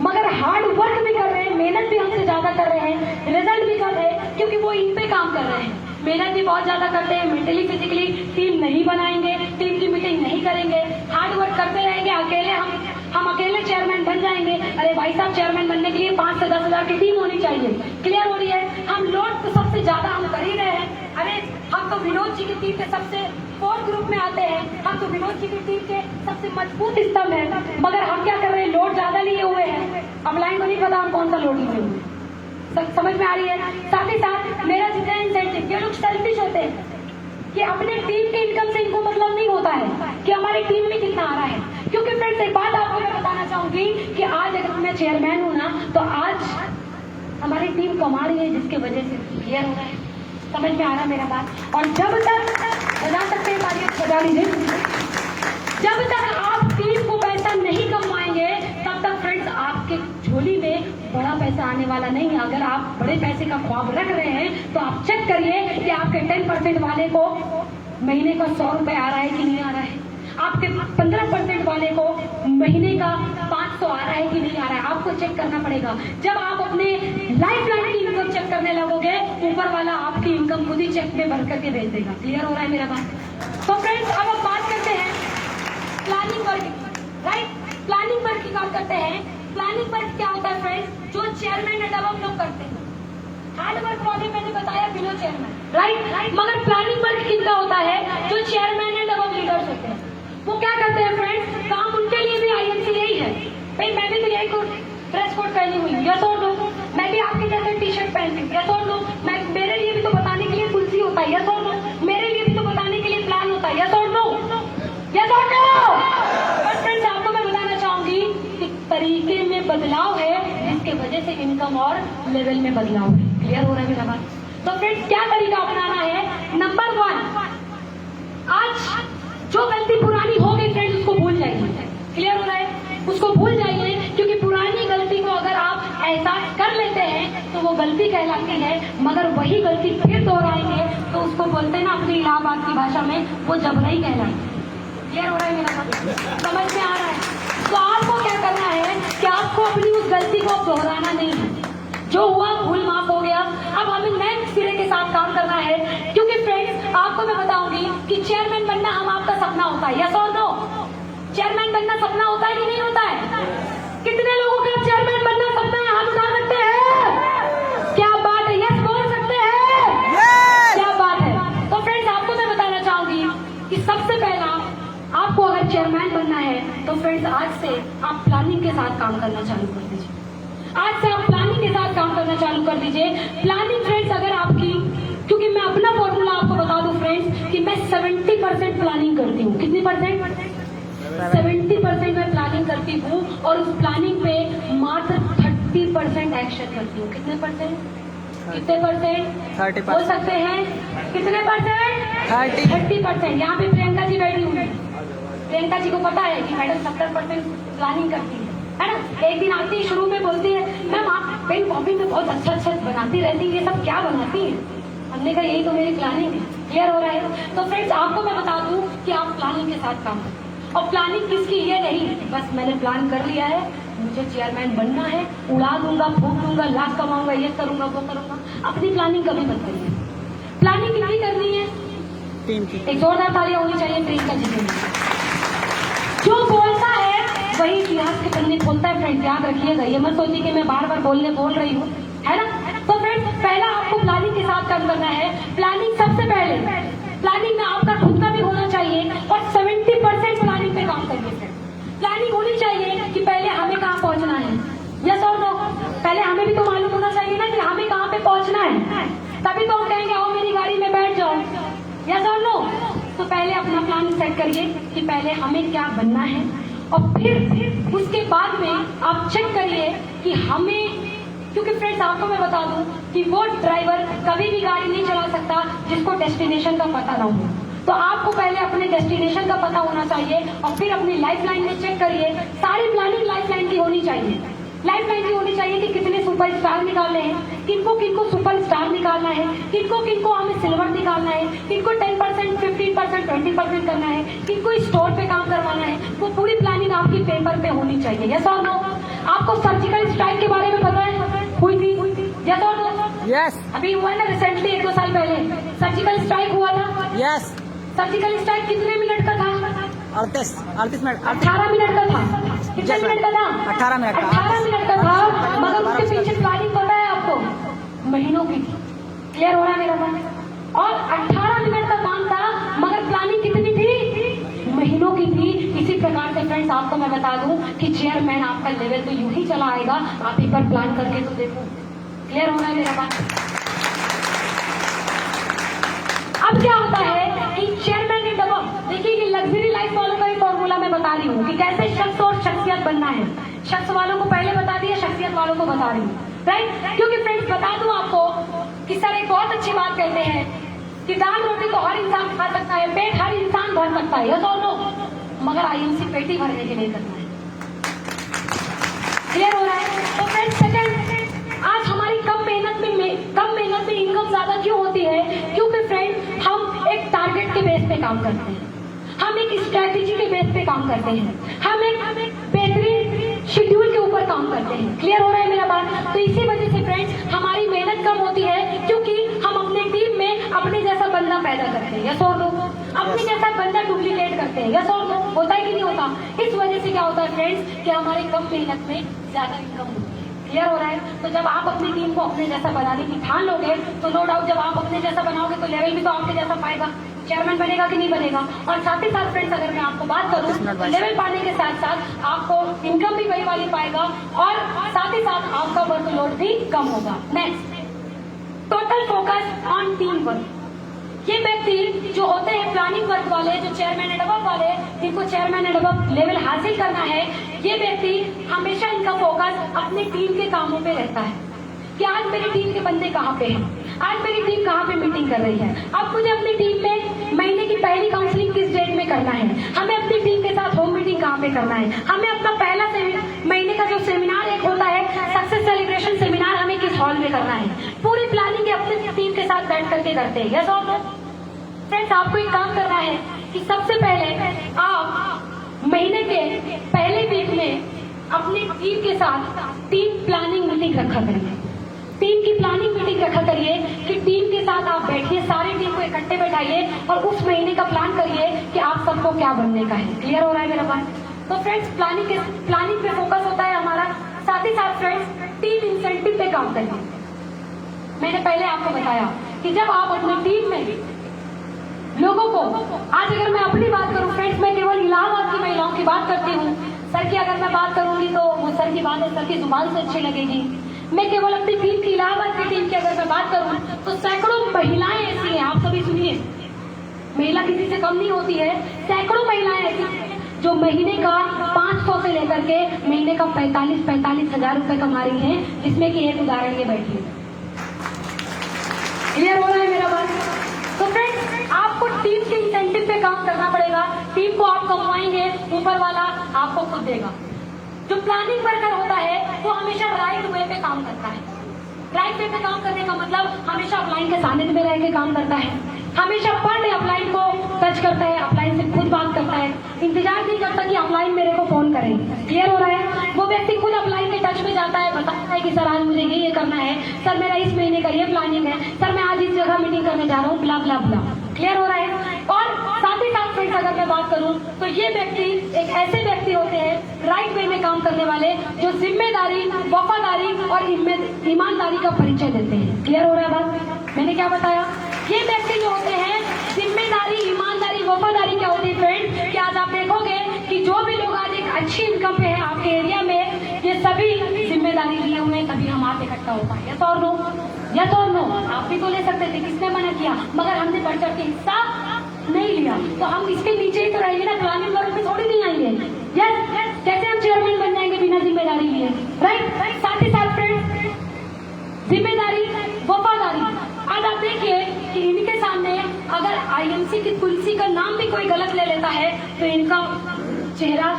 मगर हार्ड वर्क भी कर रहे हैं, मेहनत भी हमसे ज्यादा कर रहे हैं, रिजल्ट भी कर रहे हैं, क्योंकि वो इन पे काम कर रहे हैं। मेहनत भी बहुत ज्यादा करते हैं, मेंटली फिजिकली टीम नहीं बनाएंगे, टीम की मीटिंग नहीं करेंगे, हार्ड वर्क करते रहेंगे। अकेले हम अकेले चेयरमैन बन जाएंगे। अरे भाई साहब, चेयरमैन बनने के लिए 5 से 10 हजार की टीम होनी चाहिए। क्लियर हो रही है? हम लोड तो सबसे ज्यादा हम कर ही रहे हैं। अरे हम तो विनोद जी की टीम के सबसे 4th ग्रुप में आते हैं, हम तो विनोद जी की टीम के सबसे मजबूत स्तंभ है, मगर हम क्या कर रहे हैं, लोड ज्यादा लिए हुए हैं। अब लाइन को नहीं पता हम कौन सा लोड लिए हुए, समझ में आ रही है? साथ ही साथ मेरा जितना इंसेंटिव, ये लोग सेल्फिश होते हैं कि अपने टीम के इनकम से इनको मतलब नहीं होता है कि हमारी टीम में कितना आ रहा है। क्योंकि फ्रेंड्स एक बात आपको मैं बताना चाहूंगी कि आज अगर मैं चेयरमैन हूं ना, तो आज हमारी टीम कमा रही है, जिसके वजह से क्लियर हो रहा है। समझ में आ रहा है मेरा बात? और जब तक बजा सकते हैं तालियां बजा लीजिए, जब तक आप टीम को पैसा नहीं कमाएंगे तब तक फ्रेंड्स आपके झोली में बड़ा पैसा आने वाला नहीं है। अगर आप बड़े पैसे का ख्वाब रख रहे हैं तो आप चेक करिए कि आपके 10% वाले को महीने का 100 रुपए आ रहा है कि नहीं आ रहा है, आपके 15% वाले को महीने का 500 आ रहा है कि नहीं आ रहा है। आपको चेक करना पड़ेगा। जब आप अपने लाइफ लाइन की इनकम चेक करने लगोगे, ऊपर वाला आपकी इनकम खुद ही चेक में भर करके भेज देगा। क्लियर हो रहा है मेरा बात? तो फ्रेंड्स अब हम बात करते हैं planning work, right? Planning work की बात करते हैं। प्लानिंग वर्क क्या होता है फ्रेंड्स? जो चेयरमैन एंड अबव लोग करते हैं। हार्ड वर्क वाले मैंने बताया बिलो चेयरमैन, राइट? मगर प्लानिंग वर्क किसका होता है? जो चेयरमैन एंड अबव लीडर्स होते हैं। वो क्या करते हैं फ्रेंड्स? काम उनके लिए भी आईएमसी यही है। भाई मैं भी तो यही ड्रेस कोड पहनी हुई, यस और नो? मैं भी आपके जैसे टी-शर्ट पहनती हूँ, यस और नो? मेरे लिए भी तो बताने के लिए कुर्सी होता है, यस और नो? मेरे लिए भी तो बताने के लिए प्लान होता है, यस और नो? यस और नो? बस फ्रेंड्स आपको मैं बताना चाहूंगी कि तरीके में बदलाव है, जिसके वजह से इनकम और लेवल में बदलाव है। क्लियर हो रहा है मेरा बात? तो फ्रेंड्स क्या तरीका अपनाना है? नंबर 1, आज जो गलती पुरानी हो गई फ्रेंड्स उसको भूल जाइए। क्लियर हो रहा है? उसको भूल जाइए, क्योंकि पुरानी गलती को अगर आप एहसास कर लेते हैं तो वो गलती कहलाती है, मगर वही गलती फिर दोहराएंगे तो उसको बोलते हैं ना अपनी इलाहाबाद की भाषा में, वो जबरई कहलाती है। क्लियर हो रहा है मेरा बात? समझ में आ रहा है? तो आपको क्या करना है कि आपको अपनी उस गलती को दोहराना नहीं है। जो हुआ भूल माफ हो गया, अब हमें नए सिरे के साथ काम करना है। क्योंकि फ्रेंड्स आपको मैं बताऊंगी कि चेयरमैन बनना हम आपका सपना होता है, यस और नो? चेयरमैन बनना सपना होता है कि नहीं होता है? कितने लोगों का चेयरमैन बनना सपना है? हाथ उठा सकते हैं? क्या बात है, यस बोल सकते हैं? क्या बात है। तो फ्रेंड्स आपको मैं बताना चाहूंगी कि सबसे पहला आपको अगर चेयरमैन बनना है तो फ्रेंड्स आज से आप प्लानिंग के साथ काम करना चालू कर दीजिए। आज से आप प्लानिंग के साथ काम करना चालू कर दीजिए। प्लानिंग फ्रेंड्स अगर आपकी, क्योंकि मैं अपना फॉर्मूला आपको बता दूं फ्रेंड्स कि मैं 70% प्लानिंग करती हूँ। कितनी परसेंट? 70% मैं प्लानिंग करती हूँ और उस प्लानिंग पे मात्र 30% एक्शन करती हूँ। कितने परसेंट? कितने परसेंट? 30% बोल सकते हैं? कितने परसेंट? 30%। यहाँ पे प्रियंका जी बैठी हुई है। प्रियंका जी को पता है कि मैडम 70% प्लानिंग करती है ना? एक दिन आती है, शुरू में बोलती है मैम आप पेन कॉपी में बहुत अच्छा बनाती रहती है, ये सब क्या बनाती है? हमने कहा यही तो मेरी प्लानिंग है। क्लियर हो रहा है? तो फ्रेंड्स आपको मैं बता दूं कि आप प्लानिंग के साथ काम करें। और प्लानिंग किसकी? ये नहीं बस मैंने प्लान कर लिया है, मुझे चेयरमैन बनना है, उड़ा दूंगा, फूट दूंगा, लाख कमाऊंगा, ये करूंगा, वो करूंगा। अपनी प्लानिंग कभी मत करिए। प्लानिंग कितनी करनी है? टीम की। एक जोरदार तालियां होनी चाहिए प्रियंका जी के लिए। जो बोलता है वही इतिहास के पन्ने खोलता है। फ्रेंड्स याद रखिएगा, ये मत सोचिए कि मैं बार बार बोल रही हूँ, है ना? तो फ्रेंड्स पहला आपको प्लानिंग के साथ काम करना है। प्लानिंग सबसे पहले, प्लानिंग में आपका खुद का भी होना चाहिए और 70% प्लानिंग पे काम करिए। प्लानिंग होनी चाहिए कि पहले हमें कहाँ पहुंचना है, यस और नो? पहले हमें भी तो मालूम होना चाहिए ना कि हमें कहाँ पे पहुंचना है, तभी तो हम कहेंगे आओ मेरी गाड़ी में बैठ जाओ, यस और नो? तो पहले अपना प्लान सेट करिए कि पहले हमें क्या बनना है, और फिर उसके बाद में आप चेक करिए कि हमें, क्योंकि फ्रेंड्स आपको मैं बता दूं कि वो ड्राइवर कभी भी गाड़ी नहीं चला सकता जिसको डेस्टिनेशन का पता ना हो। तो आपको पहले अपने डेस्टिनेशन का पता होना चाहिए और फिर अपनी लाइफलाइन में चेक करिए। सारी प्लानिंग लाइफलाइन की होनी चाहिए। लाइफलाइन की होनी चाहिए कि कितने सुपरस्टार निकालने हैं, किनको किनको सुपरस्टार निकालना है, किनको किनको हमें सिल्वर निकालना है, किनको 10%, 15%, 20% करना है, किनको स्टोर पे काम करवाना है। वो पूरी प्लानिंग आपकी पेपर पे होनी चाहिए, यस और नो? आपको सर्जिकल स्ट्राइक के बारे में पता है? हुई थी, यस और नो? यस। अभी हुआ ना रिसेंटली, 1-2 साल पहले सर्जिकल स्ट्राइक हुआ था। यस। सर्जिकल स्ट्राइक कितने मिनट का था? 38 मिनट। 18 मिनट का था। कितने मिनट का था? 18 मिनट का। 18 मिनट का था, मगर उसके पीछे प्लानिंग पता है आपको? महीनों की थी। क्लियर हो रहा है मेरा बात? और 18 मिनट का काम था, मगर प्लानिंग कितनी थी? महीनों की थी। इसी प्रकार से फ्रेंड्स आपको मैं बता दूं कि चेयरमैन आपका लेवल तो यूं ही चला आएगा, आप एक बार प्लान करके तो देखो। क्लियर हो रहा है मेरा बात? अब क्या होता है कि चेयरमैन ने दबा, देखिए कि लग्जरी लाइफ वालों का एक फॉर्मूला मैं बता रही हूँ कि कैसे शख्स और शख्सियत बनना है। शख्स वालों को पहले बता दिया, शख्सियत वालों को बता रही हूँ, राइट? क्योंकि फ्रेंड्स बता दूं आपको कि सर एक बहुत अच्छी बात कहते हैं कि दाल रोटी तो हर इंसान खा सकता है, पेट हर इंसान भर सकता है, यस और नो? मगर आईएमसी पेट ही भरने के लिए करना है। क्लियर हो रहा है? तो फ्रेंड्स सेकंड, आज हमारी कम मेहनत में इनकम ज्यादा क्यों होती है? क्योंकि फ्रेंड्स हम एक टारगेट के बेस पे काम करते हैं, हम एक स्ट्रेटेजी के बेस पे काम करते हैं, हम एक बेहतरीन शेड्यूल के ऊपर काम करते हैं। क्लियर हो रहा है मेरा बात? तो इसी वजह से फ्रेंड्स हमारी मेहनत कम होती है, क्योंकि हम अपने टीम में अपने जैसा बंदा पैदा करते हैं, यस और नो? अपने जैसा बंदा डुप्लीकेट करते हैं, यस और नो? होता है कि नहीं होता? इस वजह से क्या होता है फ्रेंड्स कि हमारे कम मेहनत में ज्यादा इनकम होती है। क्लियर हो रहा है? तो जब आप अपनी टीम को अपने जैसा बनाने की ठान लोगे तो नो डाउट जब आप अपने जैसा बनाओगे तो लेवल भी तो आपके जैसा पाएगा, चेयरमैन बनेगा कि नहीं बनेगा। और साथ ही साथ फ्रेंड्स अगर मैं आपको बात करूं तो लेवल पाने के साथ साथ आपको इनकम भी वही वाली पाएगा और साथ ही साथ आपका वर्कलोड भी कम होगा। Next, total focus on team work. ये व्यक्ति जो होते हैं प्लानिंग वर्क वाले, जो चेयरमैन एंड अबव वाले, जिनको चेयरमैन एंड अबव लेवल हासिल करना है, ये व्यक्ति हमेशा इनका फोकस अपने टीम के कामों पे रहता है। कि आज मेरी टीम के बंदे कहाँ पे हैं, आज मेरी टीम कहाँ पे मीटिंग कर रही है। अब मुझे अपनी टीम में महीने की पहली काउंसलिंग किस डेट में करना है, हमें अपनी टीम के साथ होम मीटिंग कहाँ पे करना है, हमें अपना पहला महीने का जो सेमिनार एक होता है सक्सेस सेलिब्रेशन सेमिनार, हमें किस हॉल में करना है। पूरी प्लानिंग अपनी टीम के साथ बैठ करके करते हैं। यस और नो फ्रेंड्स, आपको एक काम करना है कि सबसे पहले आप महीने के पहले वीक में अपनी टीम के साथ टीम प्लानिंग मीटिंग रखा करिए। टीम की प्लानिंग मीटिंग रखा करिए कि टीम के साथ आप बैठिए, सारी टीम को इकट्ठे बैठाइए और उस महीने का प्लान करिए कि आप सबको क्या बनने का है। क्लियर हो रहा है मेरा बात? तो फ्रेंड्स, प्लानिंग पे फोकस होता है हमारा। साथ ही साथ फ्रेंड्स टीम इंसेंटिव पे काम करिए। मैंने पहले आपको बताया कि जब आप अपनी टीम में लोगों को, आज अगर मैं अपनी बात करूं फ्रेंड्स, मैं केवल इलाहाबाद की महिलाओं की बात करती हूँ। सर की अगर मैं बात करूंगी तो वो सर की बात है, सर की जुबान से अच्छी लगेगी। मैं केवल अपनी टीम की, इलाहाबाद की टीम की अगर मैं बात करूं तो सैकड़ों महिलाएं ऐसी हैं, आप सभी सुनिए, महिला किसी से कम नहीं होती है। सैकड़ों महिलाएं ऐसी हैं जो महीने का 500 से लेकर के महीने का 45 हजार रुपए कमा रही हैं, जिसमें कि एक उदाहरण ये बैठी है। क्लियर हो रहा है मेरा बात? तो फ्रेंड्स, आपको टीम के इंसेंटिव पे काम करना पड़ेगा। टीम को आप कमाएंगे, ऊपर वाला आपको खुद देगा। जो प्लानिंग वर्कर होता है वो हमेशा राइट वे पे काम करता है। राइट वे पे काम करने का मतलब हमेशा अपलाइन के सानिध्य में रह के काम करता है, हमेशा पर डे अपलाइन को टच करता है, अपलाइन से खुद बात करता है, इंतजार नहीं करता कि अपलाइन मेरे को फोन करे। क्लियर हो रहा है? वो व्यक्ति खुद अपलाइन के टच में जाता है, बताता है कि सर आज मुझे ये करना है, सर मेरा इस महीने का ये प्लानिंग है, सर मैं आज इस जगह मीटिंग करने जा रहा हूँ, ब्ला ब्ला ब्ला। क्लियर हो रहा है? और साथ ही साथ फ्रेंड्स, अगर मैं बात करूं तो ये व्यक्ति एक ऐसे व्यक्ति होते हैं राइट वे में काम करने वाले, जो जिम्मेदारी, वफादारी और ईमानदारी का परिचय देते हैं। क्लियर हो रहा है बात? मैंने क्या बताया? ये व्यक्ति जो होते हैं जिम्मेदारी, ईमानदारी, वफादारी क्या होती है फ्रेंड्स, कि आज आप देखोगे कि जो भी लोग आज एक अच्छी इनकम पे है आपके एरिया में, ये सभी जिम्मेदारी लिए हुए हैं, तभी हम आप इकट्ठा हो पाए। यस और नो? यस और नो? आप भी तो ले सकते थे, किसने मना किया? मगर हमने बढ़ चढ़ के हिस्सा नहीं लिया, तो हम इसके नीचे ही तो रहेंगे ना, प्लानिंग वर्क में थोड़ी नहीं आएंगे। यस, कैसे हम चेयरमैन बन जाएंगे बिना जिम्मेदारी लिए? राइट? साथ ही साथ फ्रेंड्स, जिम्मेदारी, वफादारी। आज आप देखिए कि इनके सामने अगर आईएमसी की तुलसी का नाम भी कोई गलत ले लेता है तो इनका चेहरा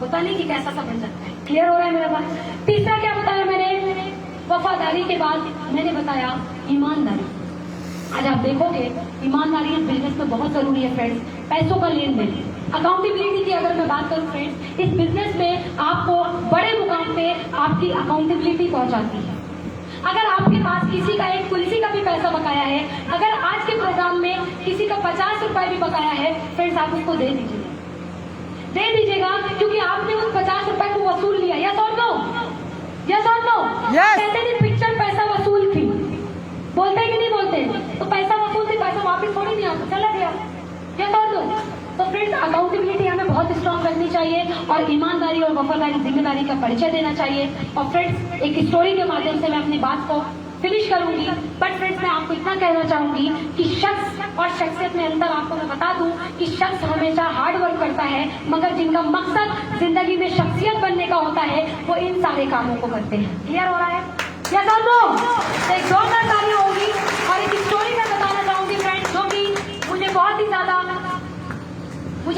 पता नहीं कि कैसा सा बन जाता है। क्लियर हो रहा है मेरा बात? तीसरा क्या बताया मैंने? वफादारी के बाद मैंने बताया ईमानदारी। आज आप देखोगे ईमानदारी इस बिजनेस में बहुत जरूरी है फ्रेंड्स। पैसों का लेन देन, अकाउंटेबिलिटी की अगर मैं बात करूं फ्रेंड्स, इस बिजनेस में आपको बड़े मुकाम पे आपकी अकाउंटेबिलिटी पहुंचाती है। अगर आपके पास किसी का एक तुलसी का भी पैसा बकाया है, अगर आज के प्रोग्राम में किसी का 50 रुपए भी बकाया है फ्रेंड्स, आप उसको दे दीजिएगा, क्योंकि आपने उस 50 रुपए को वसूल लिया। यस और नो? यस और नो? कहते नहीं पिक्चर पैसा वसूल थी, बोलते कि नहीं बोलते? तो पैसा वसूल थी, पैसा वापस थोड़ी नहीं आता, चला गया। यस और नो? तो फ्रेंड्स, अकाउंटेबिलिटी हमें बहुत स्ट्रांग रखनी चाहिए और ईमानदारी और वफादारी, जिम्मेदारी का परिचय देना चाहिए। और फ्रेंड्स, एक स्टोरी के माध्यम से मैं अपनी बात को फिनिश करूंगी। बट फ्रेंड्स, मैं आपको इतना कहना चाहूंगी कि शख्स और शख्सियत में अंतर आपको मैं बता दूं कि शख्स हमेशा हार्ड वर्क करता है, मगर जिनका मकसद जिंदगी में शख्सियत बनने का होता है वो इन सारे कामों को करते हैं। क्लियर हो रहा है? यस और नो? एक जोरदार ताली होगी। और एक स्टोरी मैं बताना चाहूंगी फ्रेंड्स, जो कि मुझे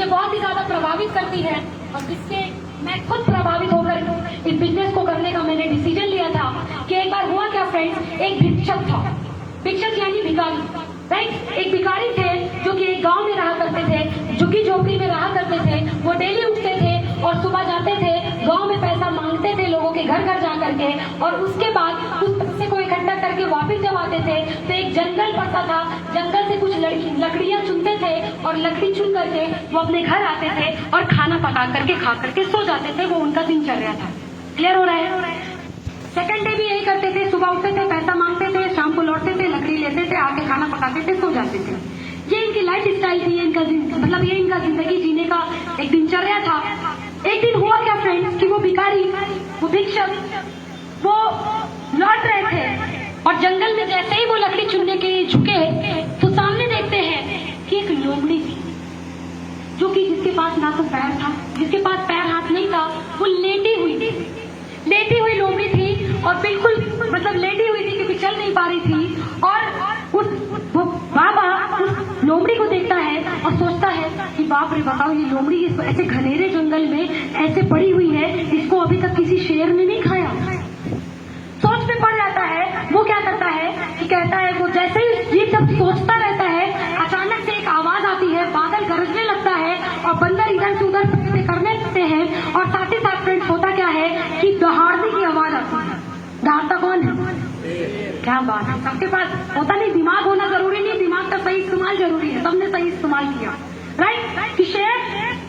बहुत ही ज्यादा प्रभावित करती है और जिससे मैं खुद प्रभावित होकर इस बिजनेस को करने का मैंने डिसीजन लिया था। कि एक बार हुआ क्या फ्रेंड्स, एक भिक्षक था, भिक्षक यानी भिखारी, राइट? एक भिखारी थे जो कि एक गांव में रहा करते थे, झुग्गी झोपड़ी में रहा करते थे। वो डेली उठते थे और सुबह जाते थे, गांव में पैसा मांगते थे लोगों के घर घर जा करके, और उसके बाद उस पैसे को इकट्ठा करके वापस जब आते थे तो एक जंगल पड़ता था, जंगल से कुछ लकड़ियां चुनते थे और लकड़ी चुन करके वो अपने घर आते थे और खाना पका करके खा करके सो जाते थे। वो उनका दिनचर्या था। क्लियर हो रहा है? सेकंड डे भी यही करते थे, सुबह उठते थे, पैसा मांगते थे, शाम को लौटते थे, लकड़ी लेते थे, आके खाना पकाते थे, सो जाते थे। ये इनकी लाइफ स्टाइल थी, इनका मतलब ये इनका जिंदगी जीने का एक दिनचर्या था। एक दिन हुआ क्या फ्रेंड्स कि वो भिखारी, वो भिक्षक, वो लौट रहे थे और जंगल में जैसे ही वो लकड़ी चुनने के लिए झुके तो सामने देखते हैं कि एक लोमड़ी थी, जो कि जिसके पास ना तो पैर था, जिसके पास पैर हाथ नहीं था, वो लेटी हुई लोमड़ी थी और बिल्कुल मतलब लेटी हुई थी क्योंकि चल नहीं पा रही थी। और वो बाबा उस लोमड़ी को देखता है और सोचता है कि बाप रे बताओ, ये लोमड़ी ऐसे घनेरे जंगल में ऐसे पड़ी हुई है, इसको अभी तक किसी शेर ने नहीं खाया। सोच में पड़ जाता है। वो क्या करता है कि कहता है, वो जैसे ही ये सब सोचता रहता है, अचानक से एक आवाज आती है, बादल गरजने लगता है और बंदर इधर से उधर करने लगते हैं। और साथ ही साथ फ्रेंड्स होता क्या है कि दहाड़ने की आवाज आती है। दहाड़ता कौन है? क्या बात है, सबके पास होता नहीं, दिमाग होना जरूरी नहीं, दिमाग का सही इस्तेमाल जरूरी है। सबने सही इस्तेमाल किया, राइट। कि शेर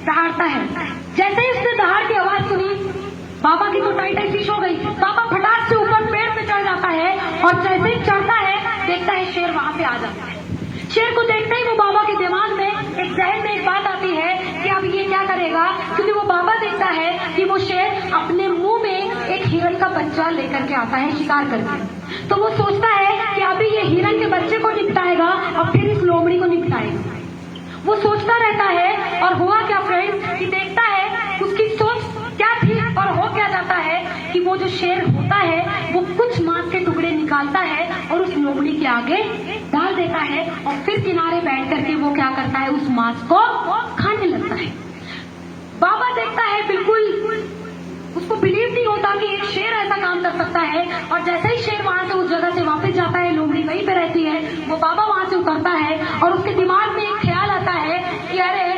दहाड़ता है। जैसे ही उसने दहाड़ की आवाज सुनी, बाबा की तो टाई फिश हो गई। बाबा फटाक से ऊपर पेड़ पे चढ़ जाता है और जैसे ही चढ़ता है देखता है शेर वहां पे आ जाता है। शेर को देखते ही वो बाबा के दिमाग में एक जहन में एक बात आती है कि अब ये क्या करेगा, क्योंकि वो बाबा देखता है कि वो शेर अपने मुंह में एक हिरण का बच्चा लेकर के आता है शिकार करके। तो वो सोचता है कि अभी ये हिरण के बच्चे को निपटाएगा और फिर इस लोमड़ी को निपटाएगा। वो सोचता रहता है और हुआ क्या फ्रेंड्स कि देखता है उसकी सोच क्या थी और हो क्या जाता है कि वो जो शेर होता है वो कुछ मांस के टुकड़े निकालता है और उस लोमड़ी के आगे डाल देता है और फिर किनारे बैठ करके वो क्या करता है, उस मांस को खाने लगता है। बाबा देखता है, बिल्कुल उसको बिलीव नहीं होता कि एक शेर ऐसा काम कर सकता है। और जैसे ही शेर वहां से उस जगह से वापस जाता है, लोमड़ी वहीं पे रहती है, वो बाबा वहां से उतरता है और उसके दिमाग में एक ख्याल आता है कि अरे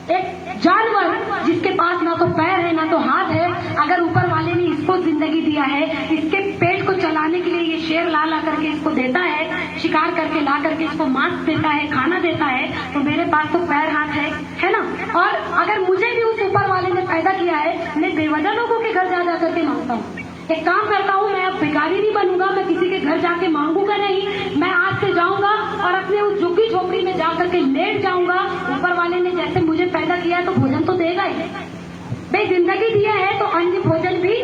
एक जानवर जिसके पास ना तो पैर है ना तो हाथ है, अगर ऊपर वाले ने इसको जिंदगी दिया है, इसके पेट को चलाने के लिए ये शेर ला ला करके इसको देता है, शिकार करके ला करके इसको मांस देता है, खाना देता है, तो मेरे पास तो पैर हाथ है ना। और अगर मुझे भी उस ऊपर वाले ने पैदा किया है, मैं बेवजह लोगों के घर जा करके मांगता हूँ। एक काम करता हूँ, मैं अब भिखारी नहीं बनूंगा, मैं किसी के घर जाके मांगूंगा नहीं, मैं आज से जाऊंगा और अपने उस झुग्गी झोपड़ी में जा करके लेट जाऊंगा। ऊपर वाले ने जैसे मुझे पैदा किया है तो भोजन तो देगा ही, भाई जिंदगी दिया है तो अन्य भोजन भी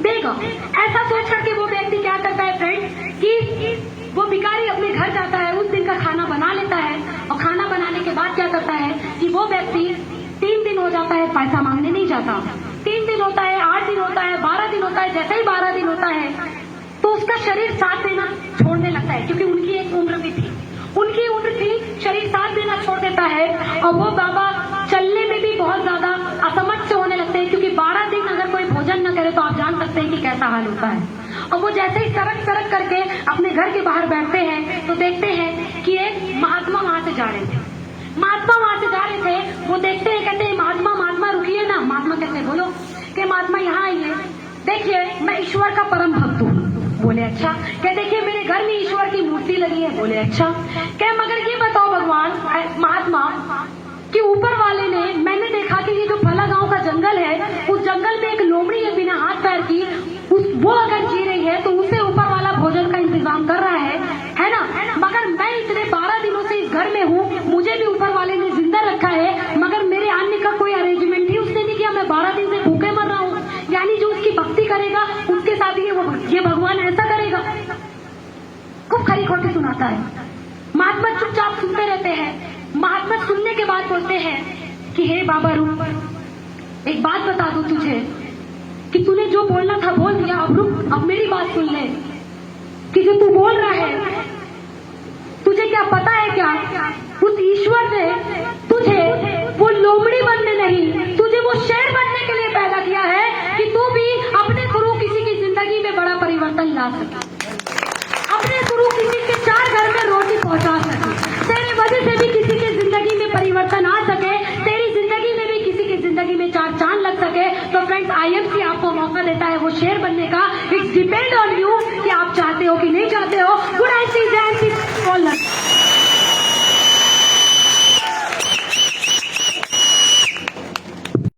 देगा। ऐसा सोच करके वो व्यक्ति क्या करता है फ्रेंड्स कि वो भिखारी अपने घर जाता है, उस दिन का खाना बना लेता है और खाना बनाने के बाद क्या करता है कि वो व्यक्ति 3 दिन हो जाता है पैसा मांगने नहीं जाता। 3 दिन होता है, 8 दिन होता है, 12 दिन होता है। जैसे ही 12 दिन होता है तो उसका शरीर साथ देना छोड़ने लगता है, क्योंकि उनकी एक उम्र भी थी, उनकी उम्र थी, शरीर साथ देना छोड़ देता है और वो बाबा चलने में भी बहुत ज्यादा असमर्थ से होने लगते हैं, क्योंकि 12 दिन अगर कोई भोजन न करे तो आप जान सकते हैं कि कैसा हाल होता है। और वो जैसे ही सरक करके अपने घर के बाहर बैठते हैं तो देखते हैं कि एक महात्मा वहां से जा रहे थे। महात्मा वहां से जा रहे थे, वो देखते हैं, कहते हैं महात्मा रुकिए ना। महात्मा कहते हैं बोलो, कि महात्मा यहाँ आइए, देखिए मैं ईश्वर का परम भक्त हूँ। बोले अच्छा। क्या देखिए मेरे घर में ईश्वर की मूर्ति लगी है। बोले अच्छा। क्या मगर ये बताओ भगवान महात्मा कि ऊपर वाले ने, मैंने देखा कि ये जो फला गांव का जंगल है, उस जंगल में एक लोमड़ी है बिना हाथ पैर की, वो अगर जी रही है तो उसे ऊपर वाला भोजन का इंतजाम कर रहा है ना। मगर मैं इतने 12 दिनों से इस घर में हूँ, मुझे भी ऊपर वाले ने जिंदा रखा है, मगर मेरे अन्य का कोई अरेंजमेंट ही उसने नहीं किया। मैं 12 दिन से भूखे मर रहा हूँ। यानी जो उसकी भक्ति करेगा उसके साथ ये भगवान ऐसा करेगा। खूब खरी खोटी सुनाता है। महात्मा चुपचाप सुनते रहते हैं। महात्मा सुनने के बाद बोलते हैं कि हे बाबा रुक, एक बात बता दूं तुझे कि तूने जो बोलना था बोल दिया, अब रुक, अब मेरी बात सुन ले कि जो तू बोल रहा है, तुझे क्या पता है क्या, उस ईश्वर ने तुझे वो लोमड़ी बनने नहीं, तुझे वो शेर बनने के लिए पैदा किया है कि तू भी अपने थ्रू किसी की जिंदगी में बड़ा परिवर्तन ला सके, अपने थ्रू किसी के 4 घर में रोटी पहुंचा सके, तेरे वजह से भी किसी की जिंदगी में परिवर्तन आ सके, तेरी जिंदगी में भी किसी की जिंदगी में 4 चांद लग सके। तो फ्रेंड्स IMC आपको मौका देता है वो शेर बनने का। इट्स डिपेंड ऑन यू कि आप चाहते हो कि नहीं चाहते हो। गुड IMC, जय IMC।